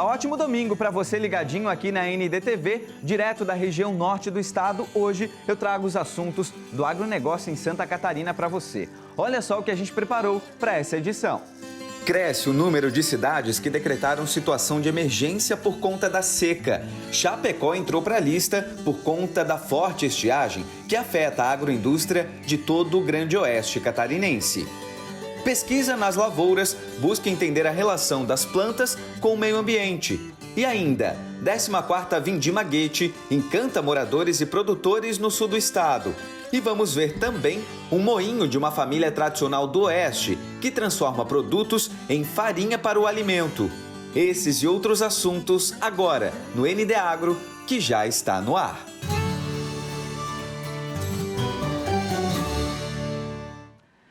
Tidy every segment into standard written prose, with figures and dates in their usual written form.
dia, ótimo domingo para você ligadinho aqui na NDTV, direto da região norte do estado. Hoje eu trago os assuntos do agronegócio em Santa Catarina para você. Olha só o que a gente preparou para essa edição. Cresce o número de cidades que decretaram situação de emergência por conta da seca. Chapecó entrou para a lista por conta da forte estiagem que afeta a agroindústria de todo o Grande Oeste catarinense. Pesquisa nas lavouras busca entender a relação das plantas com o meio ambiente. E ainda, 14ª Vindima Goethe encanta moradores e produtores no sul do estado. E vamos ver também um moinho de uma família tradicional do Oeste que transforma produtos em farinha para o alimento. Esses e outros assuntos agora no ND Agro, que já está no ar.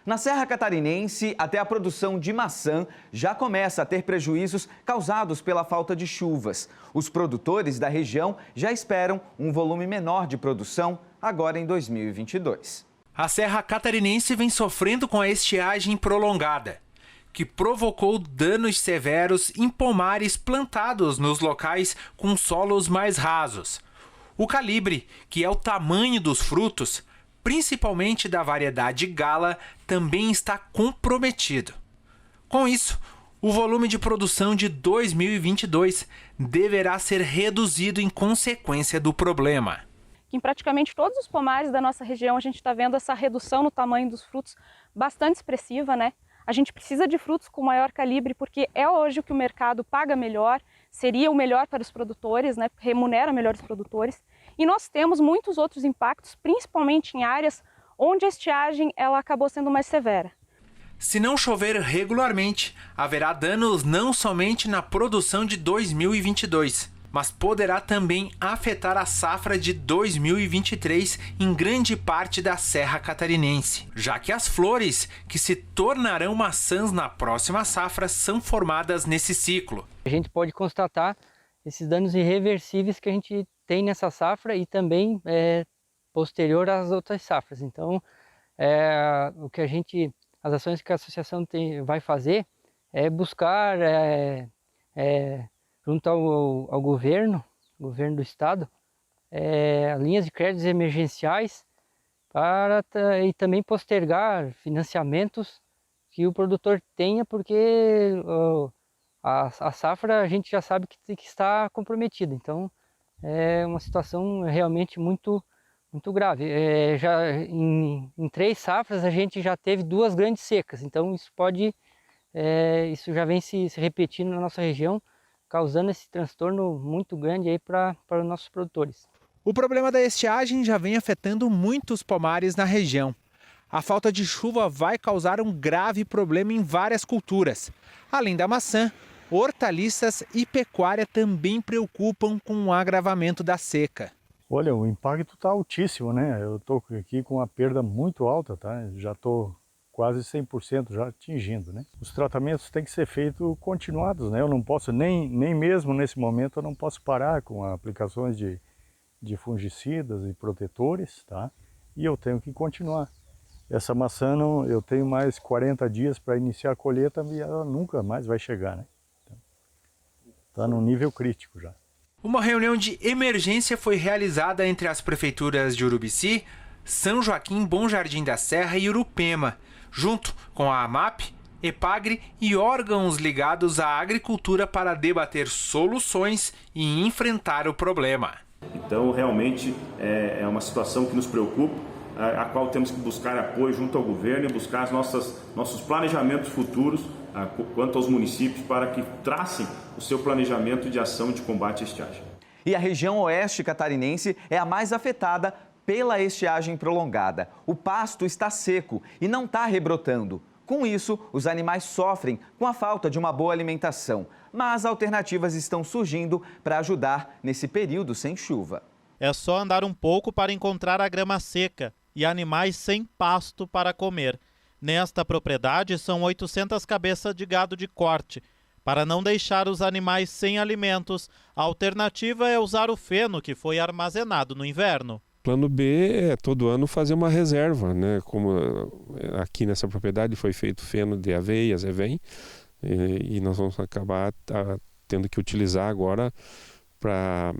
Na Serra Catarinense, até a produção de maçã já começa a ter prejuízos causados pela falta de chuvas. Os produtores da região já esperam um volume menor de produção agora em 2022. A Serra Catarinense vem sofrendo com a estiagem prolongada, que provocou danos severos em pomares plantados nos locais com solos mais rasos. O calibre, que é o tamanho dos frutos, principalmente da variedade Gala, também está comprometido. Com isso, o volume de produção de 2022 deverá ser reduzido em consequência do problema. Em praticamente todos os pomares da nossa região a gente está vendo essa redução no tamanho dos frutos bastante expressiva, né? A gente precisa de frutos com maior calibre porque é hoje o que o mercado paga melhor, seria o melhor para os produtores, né? Remunera melhor os produtores. E nós temos muitos outros impactos, principalmente em áreas onde a estiagem ela acabou sendo mais severa. Se não chover regularmente, haverá danos não somente na produção de 2022, mas poderá também afetar a safra de 2023 em grande parte da Serra Catarinense, já que as flores que se tornarão maçãs na próxima safra são formadas nesse ciclo. A gente pode constatar esses danos irreversíveis que a gente tem nessa safra e também posterior às outras safras. Então, as ações que a associação vai fazer é buscar, junto ao governo do estado, linhas de créditos emergenciais e também postergar financiamentos que o produtor tenha, porque a safra a gente já sabe que está comprometida. Então, é uma situação realmente muito grave. Já em 3 safras a gente já teve 2 grandes secas, então isso já vem se repetindo na nossa região, causando esse transtorno muito grande aí para os nossos produtores. O problema da estiagem já vem afetando muitos pomares na região. A falta de chuva vai causar um grave problema em várias culturas. Além da maçã, hortaliças e pecuária também preocupam com o agravamento da seca. Olha, o impacto está altíssimo, né? Eu estou aqui com uma perda muito alta, tá? Já estou quase 100% já atingindo, né? Os tratamentos têm que ser feitos continuados, né? Eu não posso, nem mesmo nesse momento, eu não posso parar com aplicações de fungicidas e protetores, tá? E eu tenho que continuar. Essa maçã, eu tenho mais 40 dias para iniciar a colheita e ela nunca mais vai chegar, né? Está num nível crítico já. Uma reunião de emergência foi realizada entre as prefeituras de Urubici, São Joaquim, Bom Jardim da Serra e Urupema, junto com a AMAP, EPAGRE e órgãos ligados à agricultura para debater soluções e enfrentar o problema. Então, realmente, é uma situação que nos preocupa, a qual temos que buscar apoio junto ao governo e buscar nossos planejamentos futuros quanto aos municípios para que tracem o seu planejamento de ação de combate à estiagem. E a região oeste catarinense é a mais afetada pela estiagem prolongada. O pasto está seco e não está rebrotando. Com isso, os animais sofrem com a falta de uma boa alimentação. Mas alternativas estão surgindo para ajudar nesse período sem chuva. É só andar um pouco para encontrar a grama seca e animais sem pasto para comer. Nesta propriedade são 800 cabeças de gado de corte. Para não deixar os animais sem alimentos, a alternativa é usar o feno que foi armazenado no inverno. Plano B é todo ano fazer uma reserva, né? Como aqui nessa propriedade foi feito feno de aveia, azevém, e nós vamos acabar tendo que utilizar agora para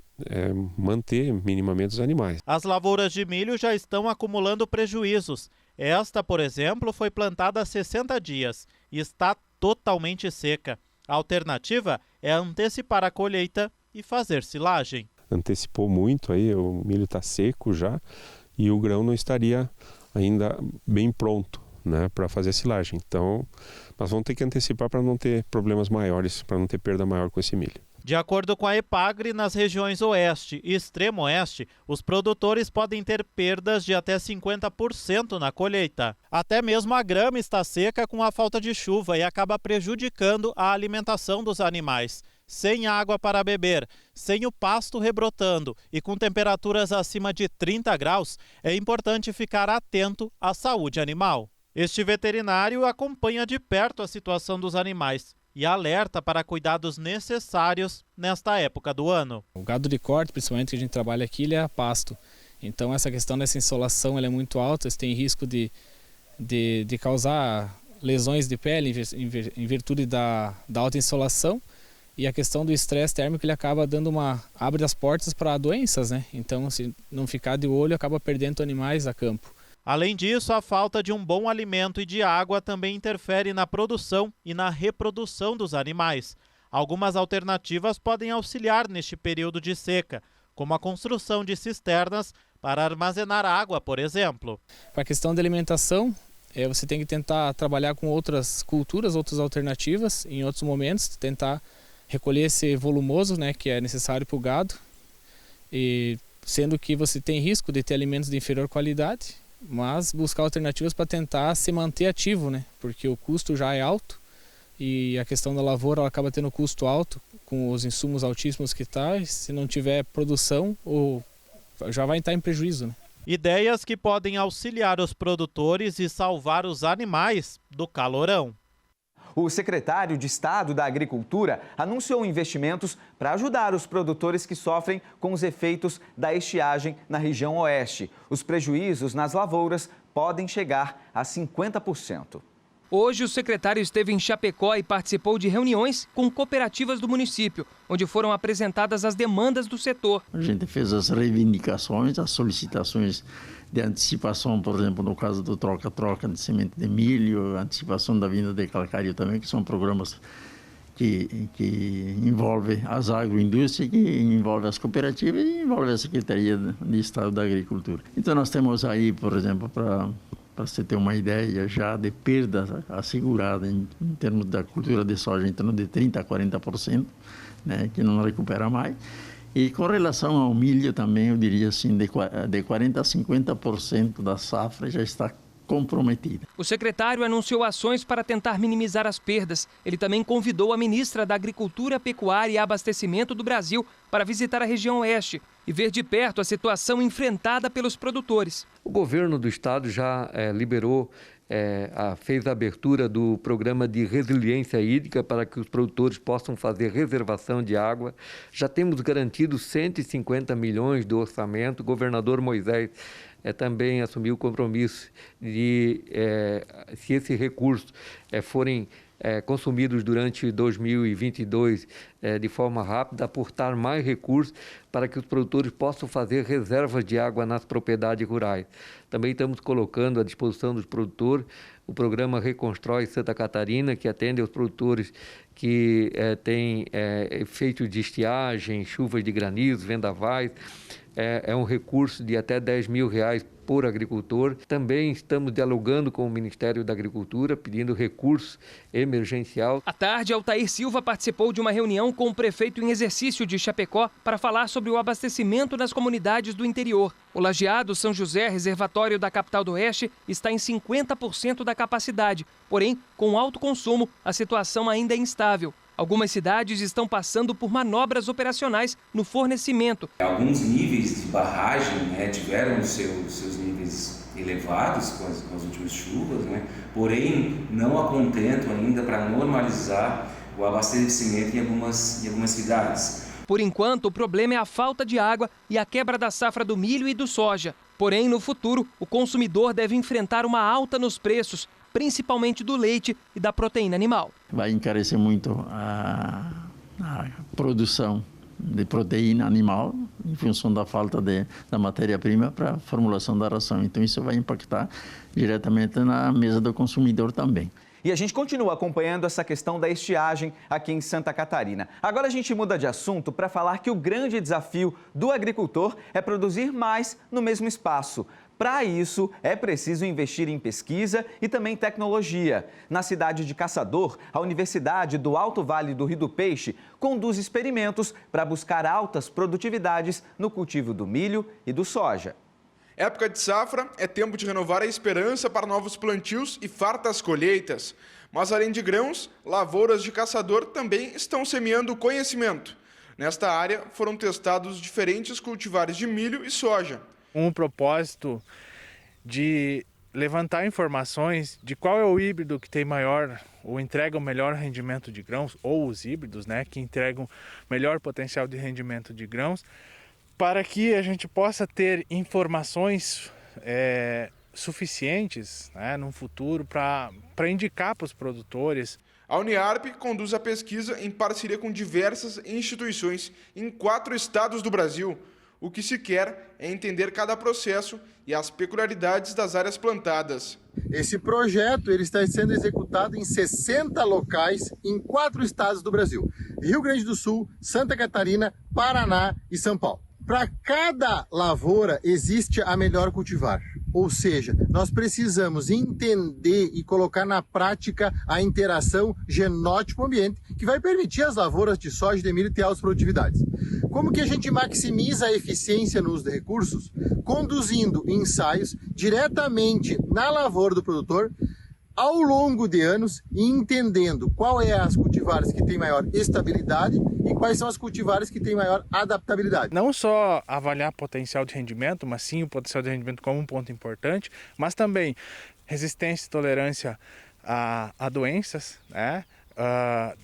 manter minimamente os animais. As lavouras de milho já estão acumulando prejuízos. Esta, por exemplo, foi plantada há 60 dias e está totalmente seca. A alternativa é antecipar a colheita e fazer silagem. Antecipou muito, aí o milho está seco já e o grão não estaria ainda bem pronto, né, para fazer a silagem. Então, nós vamos ter que antecipar para não ter problemas maiores, para não ter perda maior com esse milho. De acordo com a Epagre, nas regiões Oeste e Extremo Oeste, os produtores podem ter perdas de até 50% na colheita. Até mesmo a grama está seca com a falta de chuva e acaba prejudicando a alimentação dos animais. Sem água para beber, sem o pasto rebrotando e com temperaturas acima de 30 graus, é importante ficar atento à saúde animal. Este veterinário acompanha de perto a situação dos animais e alerta para cuidados necessários nesta época do ano. O gado de corte, principalmente que a gente trabalha aqui, ele é a pasto. Então essa questão dessa insolação ela é muito alta, você tem risco de causar lesões de pele em virtude da alta insolação. E a questão do estresse térmico, ele acaba abre as portas para doenças, né? Então, se não ficar de olho, acaba perdendo animais a campo. Além disso, a falta de um bom alimento e de água também interfere na produção e na reprodução dos animais. Algumas alternativas podem auxiliar neste período de seca, como a construção de cisternas para armazenar água, por exemplo. Para a questão da alimentação, você tem que tentar trabalhar com outras culturas, outras alternativas, em outros momentos, tentar recolher esse volumoso, né, que é necessário para o gado, e sendo que você tem risco de ter alimentos de inferior qualidade, mas buscar alternativas para tentar se manter ativo, né, porque o custo já é alto e a questão da lavoura ela acaba tendo custo alto com os insumos altíssimos que está, e se não tiver produção, já vai estar em prejuízo, né. Ideias que podem auxiliar os produtores e salvar os animais do calorão. O secretário de Estado da Agricultura anunciou investimentos para ajudar os produtores que sofrem com os efeitos da estiagem na região oeste. Os prejuízos nas lavouras podem chegar a 50%. Hoje, o secretário esteve em Chapecó e participou de reuniões com cooperativas do município, onde foram apresentadas as demandas do setor. A gente fez as reivindicações, as solicitações de antecipação, por exemplo, no caso do troca-troca de semente de milho, antecipação da vinda de calcário também, que são programas que envolvem as agroindústrias, que envolvem as cooperativas e envolvem a Secretaria de Estado da Agricultura. Então nós temos aí, por exemplo, para você ter uma ideia já de perda assegurada em termos da cultura de soja, em torno de 30% a 40%, né, que não recupera mais. E com relação ao milho também, eu diria assim, de 40% a 50% da safra já está comprometida. O secretário anunciou ações para tentar minimizar as perdas. Ele também convidou a ministra da Agricultura, Pecuária e Abastecimento do Brasil para visitar a região oeste e ver de perto a situação enfrentada pelos produtores. O governo do estado já liberou, fez a abertura do programa de resiliência hídrica para que os produtores possam fazer reservação de água. Já temos garantido 150 milhões do orçamento. O governador Moisés também assumiu o compromisso de, se esses recursos forem consumidos durante 2022 de forma rápida, aportar mais recursos para que os produtores possam fazer reservas de água nas propriedades rurais. Também estamos colocando à disposição dos produtores o programa Reconstrói Santa Catarina, que atende aos produtores que têm efeito de estiagem, chuvas de granizo, vendavais. É um recurso de até R$10 mil por agricultor. Também estamos dialogando com o Ministério da Agricultura, pedindo recurso emergencial. À tarde, Altair Silva participou de uma reunião com o prefeito em exercício de Chapecó para falar sobre o abastecimento nas comunidades do interior. O lajeado São José, reservatório da capital do Oeste, está em 50% da capacidade. Porém, com alto consumo, a situação ainda é instável. Algumas cidades estão passando por manobras operacionais no fornecimento. Alguns níveis de barragem tiveram seus níveis elevados com as últimas chuvas, porém não há contento ainda para normalizar o abastecimento em algumas cidades. Por enquanto, o problema é a falta de água e a quebra da safra do milho e do soja. Porém, no futuro, o consumidor deve enfrentar uma alta nos preços, principalmente do leite e da proteína animal. Vai encarecer muito a a produção de proteína animal em função da falta da matéria-prima para a formulação da ração. Então isso vai impactar diretamente na mesa do consumidor também. E a gente continua acompanhando essa questão da estiagem aqui em Santa Catarina. Agora a gente muda de assunto para falar que o grande desafio do agricultor é produzir mais no mesmo espaço. Para isso, é preciso investir em pesquisa e também tecnologia. Na cidade de Caçador, a Universidade do Alto Vale do Rio do Peixe conduz experimentos para buscar altas produtividades no cultivo do milho e do soja. Época de safra é tempo de renovar a esperança para novos plantios e fartas colheitas. Mas além de grãos, lavouras de Caçador também estão semeando conhecimento. Nesta área foram testados diferentes cultivares de milho e soja. Um propósito de levantar informações de qual é o híbrido que tem maior ou entrega o melhor rendimento de grãos, ou os híbridos, né, que entregam melhor potencial de rendimento de grãos, para que a gente possa ter informações suficientes, né, no futuro para indicar para os produtores. A Uniarp conduz a pesquisa em parceria com diversas instituições em 4 estados do Brasil. O que se quer é entender cada processo e as peculiaridades das áreas plantadas. Esse projeto ele está sendo executado em 60 locais em 4 estados do Brasil: Rio Grande do Sul, Santa Catarina, Paraná e São Paulo. Para cada lavoura existe a melhor cultivar, ou seja, nós precisamos entender e colocar na prática a interação genótipo-ambiente que vai permitir às lavouras de soja e de milho ter altas produtividades. Como que a gente maximiza a eficiência no uso de recursos? Conduzindo ensaios diretamente na lavoura do produtor, ao longo de anos, e entendendo qual é as cultivares que têm maior estabilidade e quais são as cultivares que têm maior adaptabilidade. Não só avaliar potencial de rendimento, mas sim o potencial de rendimento como um ponto importante, mas também resistência e tolerância a doenças, né?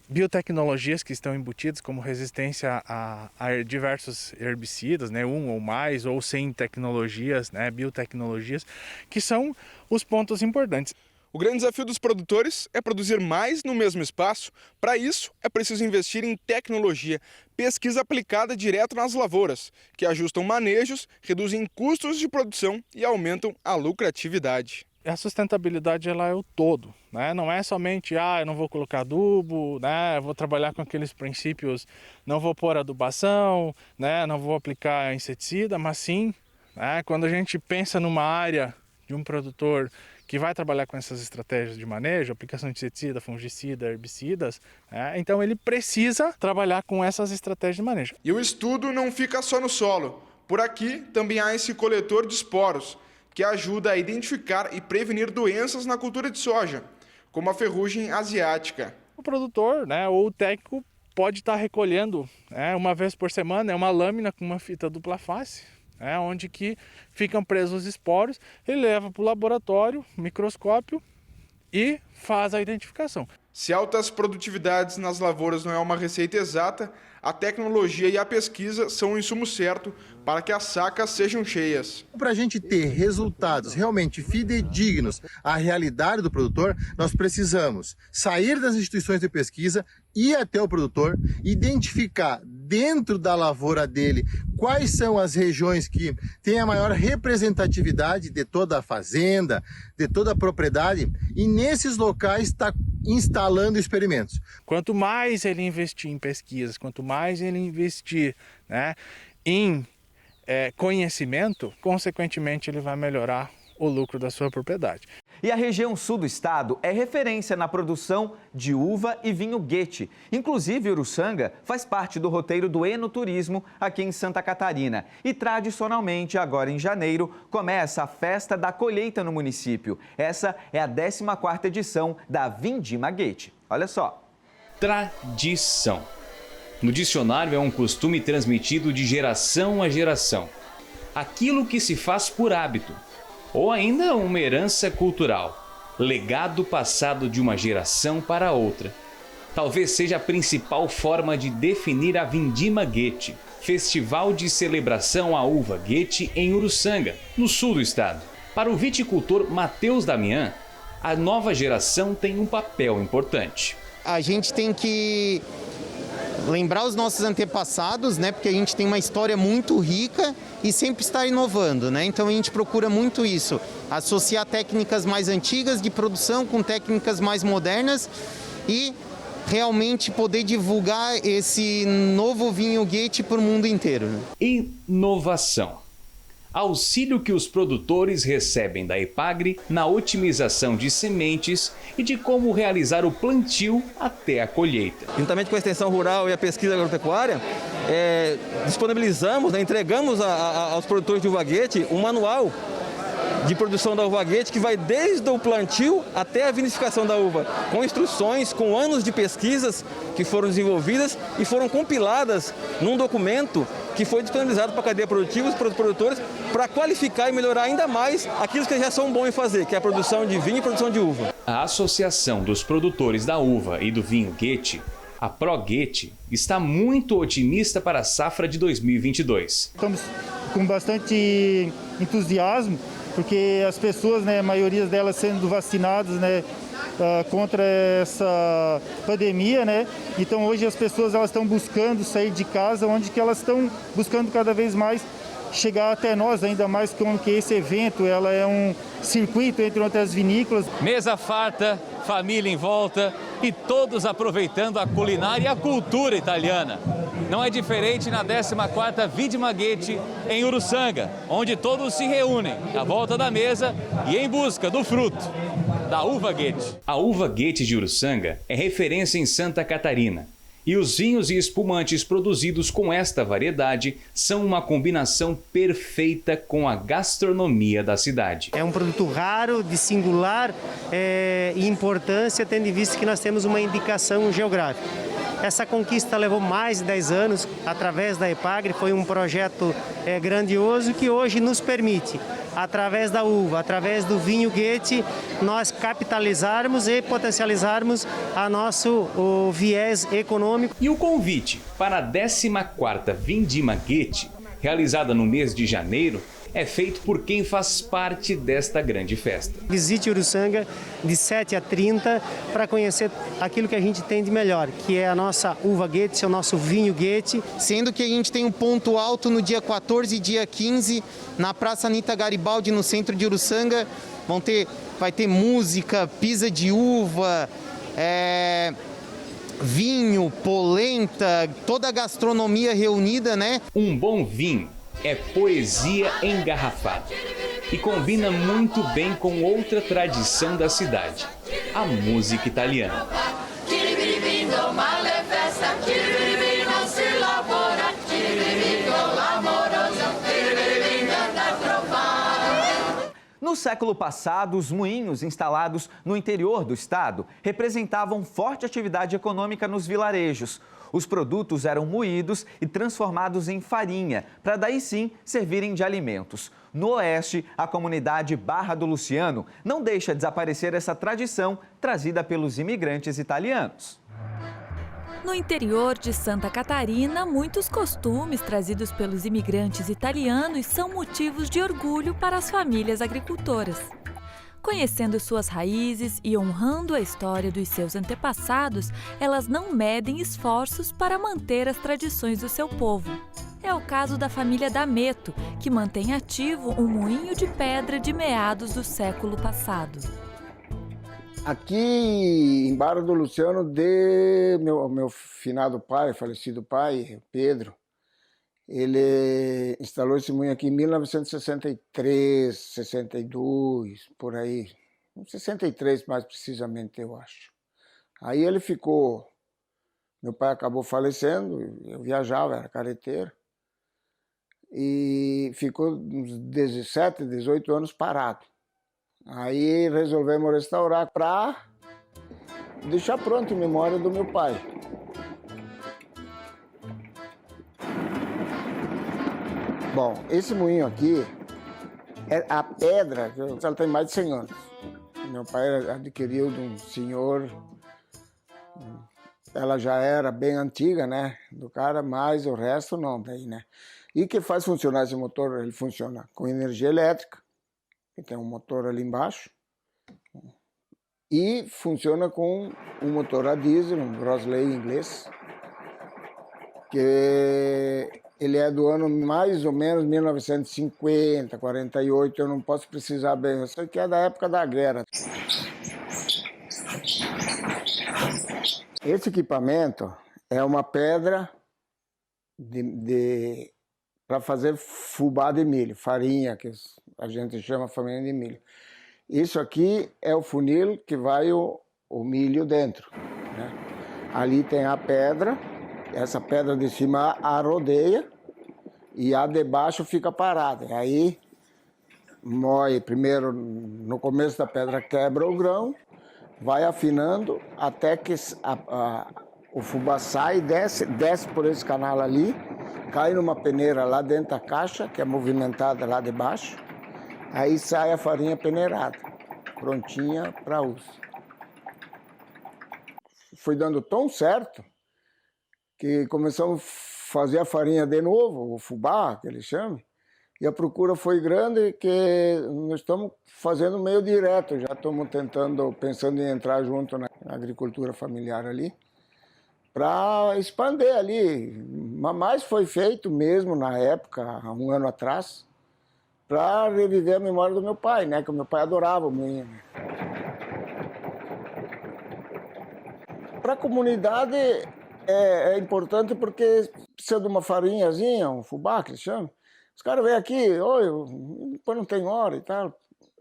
Biotecnologias que estão embutidas, como resistência a diversos herbicidas, né? Um ou mais, ou sem tecnologias, né? Biotecnologias, que são os pontos importantes. O grande desafio dos produtores é produzir mais no mesmo espaço. Para isso, é preciso investir em tecnologia, pesquisa aplicada direto nas lavouras, que ajustam manejos, reduzem custos de produção e aumentam a lucratividade. A sustentabilidade ela é o todo, né? Não é somente, eu não vou colocar adubo, né? Eu vou trabalhar com aqueles princípios, não vou pôr adubação, né? Não vou aplicar inseticida, mas sim, né? Quando a gente pensa numa área de um produtor que vai trabalhar com essas estratégias de manejo, aplicação de inseticida, fungicida, herbicidas, então ele precisa trabalhar com essas estratégias de manejo. E o estudo não fica só no solo. Por aqui também há esse coletor de esporos, que ajuda a identificar e prevenir doenças na cultura de soja, como a ferrugem asiática. O produtor, né, ou o técnico pode estar recolhendo, uma vez por semana, uma lâmina com uma fita dupla face, onde que ficam presos os esporos, ele leva para o laboratório, microscópio e faz a identificação. Se altas produtividades nas lavouras não é uma receita exata, a tecnologia e a pesquisa são o insumo certo para que as sacas sejam cheias. Para a gente ter resultados realmente fidedignos à realidade do produtor, nós precisamos sair das instituições de pesquisa, ir até o produtor, identificar dentro da lavoura dele quais são as regiões que têm a maior representatividade de toda a fazenda, de toda a propriedade, e nesses locais está instalando experimentos. Quanto mais ele investir em pesquisas, quanto mais ele investir, em conhecimento, consequentemente ele vai melhorar o lucro da sua propriedade. E a região sul do estado é referência na produção de uva e vinho Guete. Inclusive, Uruçanga faz parte do roteiro do Enoturismo aqui em Santa Catarina. E tradicionalmente, agora em janeiro, começa a festa da colheita no município. Essa é a 14ª edição da Vindima Guete. Olha só. Tradição. No dicionário é um costume transmitido de geração a geração. Aquilo que se faz por hábito. Ou ainda uma herança cultural, legado passado de uma geração para outra. Talvez seja a principal forma de definir a Vindima Guete, festival de celebração à uva Guete em Uruçanga, no sul do estado. Para o viticultor Matheus Damian, a nova geração tem um papel importante. A gente tem que lembrar os nossos antepassados, né? Porque a gente tem uma história muito rica e sempre está inovando, né? Então a gente procura muito isso, associar técnicas mais antigas de produção com técnicas mais modernas e realmente poder divulgar esse novo vinho Goethe para o mundo inteiro. Né? Inovação. Auxílio que os produtores recebem da EPAGRE na otimização de sementes e de como realizar o plantio até a colheita. Juntamente com a Extensão Rural e a Pesquisa Agropecuária, disponibilizamos, entregamos aos produtores de uva Goethe um manual de produção da uva Goethe que vai desde o plantio até a vinificação da uva, com instruções, com anos de pesquisas que foram desenvolvidas e foram compiladas num documento que foi disponibilizado para a cadeia produtiva, para os produtores, para qualificar e melhorar ainda mais aquilo que eles já são bons em fazer, que é a produção de vinho e produção de uva. A Associação dos Produtores da Uva e do Vinho Goethe, a ProGoethe, está muito otimista para a safra de 2022. Estamos com bastante entusiasmo, porque as pessoas, né, a maioria delas sendo vacinadas, né, contra essa pandemia, né? Então hoje as pessoas elas estão buscando sair de casa, onde que elas estão buscando cada vez mais chegar até nós, ainda mais que esse evento ela é um circuito entre outras vinícolas. Mesa farta, família em volta e todos aproveitando a culinária e a cultura italiana. Não é diferente na 14ª Vidma Goethe em Uruçanga, onde todos se reúnem à volta da mesa e em busca do fruto, da uva Goethe. A uva Goethe de Uruçanga é referência em Santa Catarina. E os vinhos e espumantes produzidos com esta variedade são uma combinação perfeita com a gastronomia da cidade. É um produto raro, de singular importância, tendo em vista que nós temos uma indicação geográfica. Essa conquista levou mais de 10 anos, através da EPAGRE, foi um projeto grandioso que hoje nos permite, através da uva, através do vinho Goethe, nós capitalizarmos e potencializarmos o viés econômico. E o convite para a 14ª Vindima Goethe, realizada no mês de janeiro, é feito por quem faz parte desta grande festa. Visite Uruçanga de 7 a 30 para conhecer aquilo que a gente tem de melhor, que é a nossa uva Goethe, o nosso vinho Goethe. Sendo que a gente tem um ponto alto no dia 14 e dia 15, na Praça Anita Garibaldi, no centro de Uruçanga. Vai ter música, pisa de uva, vinho, polenta, toda a gastronomia reunida, né? Um bom vinho é poesia engarrafada e combina muito bem com outra tradição da cidade, a música italiana. No século passado, os moinhos instalados no interior do estado representavam forte atividade econômica nos vilarejos. Os produtos eram moídos e transformados em farinha, para daí sim servirem de alimentos. No oeste, a comunidade Barra do Luciano não deixa desaparecer essa tradição trazida pelos imigrantes italianos. No interior de Santa Catarina, muitos costumes trazidos pelos imigrantes italianos são motivos de orgulho para as famílias agricultoras. Conhecendo suas raízes e honrando a história dos seus antepassados, elas não medem esforços para manter as tradições do seu povo. É o caso da família D'Ameto, que mantém ativo um moinho de pedra de meados do século passado. Aqui em Barra do Luciano, meu finado pai, falecido pai, Pedro, ele instalou esse moinho aqui em 1963, 62, por aí. 63 mais precisamente, eu acho. Aí ele ficou... Meu pai acabou falecendo, eu viajava, era carreteiro. E ficou uns 17, 18 anos parado. Aí resolvemos restaurar para deixar pronto em memória do meu pai. Bom, esse moinho aqui, a pedra, ela tem mais de 100 anos. Meu pai adquiriu de um senhor, ela já era bem antiga, né, do cara, mas o resto não, daí, né. E que faz funcionar esse motor, ele funciona com energia elétrica, que tem um motor ali embaixo, e funciona com um motor a diesel, um Brosley inglês, que ele é do ano mais ou menos 1950, 48, eu não posso precisar bem, eu sei que é da época da guerra. Esse equipamento é uma pedra para fazer fubá de milho, farinha, que a gente chama farinha de milho. Isso aqui é o funil que vai o milho dentro, né? Ali tem a pedra, essa pedra de cima rodeia e a de baixo fica parada. Aí moe primeiro, no começo da pedra quebra o grão, vai afinando até que o fubá sai, desce por esse canal ali, cai numa peneira lá dentro da caixa, que é movimentada lá de baixo, aí sai a farinha peneirada, prontinha para uso. Foi dando tão certo que começamos a fazer a farinha de novo, o fubá, que eles chamam, e a procura foi grande que nós estamos fazendo meio direto, já estamos pensando em entrar junto na agricultura familiar ali, para expandir ali. Mas foi feito mesmo na época, há um ano atrás, para reviver a memória do meu pai, né? Que o meu pai adorava o moinho. Para a comunidade é importante porque precisa de uma farinhazinha, um fubá que eles chamam. Os caras vêm aqui, depois não tem hora e tal.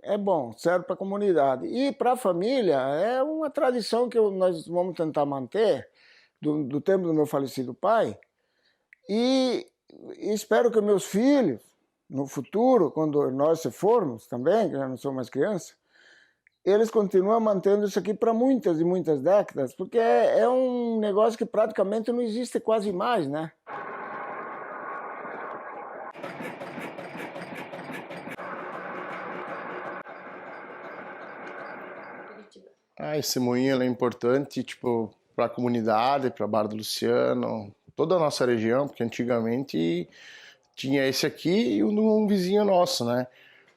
É bom, serve para a comunidade. E para a família é uma tradição que nós vamos tentar manter do tempo do meu falecido pai. E espero que meus filhos, no futuro, quando nós se formos também, que já não sou mais criança, eles continuam mantendo isso aqui para muitas e muitas décadas, porque é um negócio que praticamente não existe quase mais, né? Esse moinho é importante, tipo, para a comunidade, para a Barra do Luciano, toda a nossa região, porque antigamente tinha esse aqui e um vizinho nosso, né?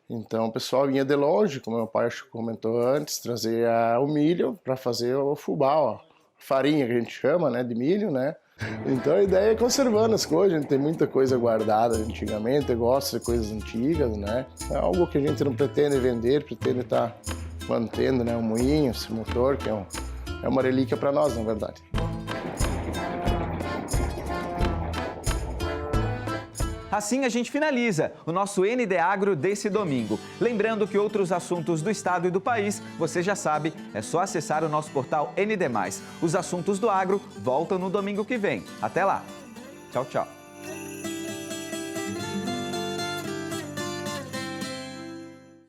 Então o pessoal vinha de longe, como meu pai comentou antes, trazer o milho para fazer o fubá, ó, farinha que a gente chama, né, de milho, né? Então a ideia é conservando as coisas, a gente tem muita coisa guardada antigamente, gosta de coisas antigas, né? É algo que a gente não pretende vender, pretende estar mantendo, né, o moinho, esse motor, que é uma relíquia para nós, na verdade. Assim a gente finaliza o nosso ND Agro desse domingo. Lembrando que outros assuntos do estado e do país, você já sabe, é só acessar o nosso portal ND+. Os assuntos do agro voltam no domingo que vem. Até lá. Tchau, tchau.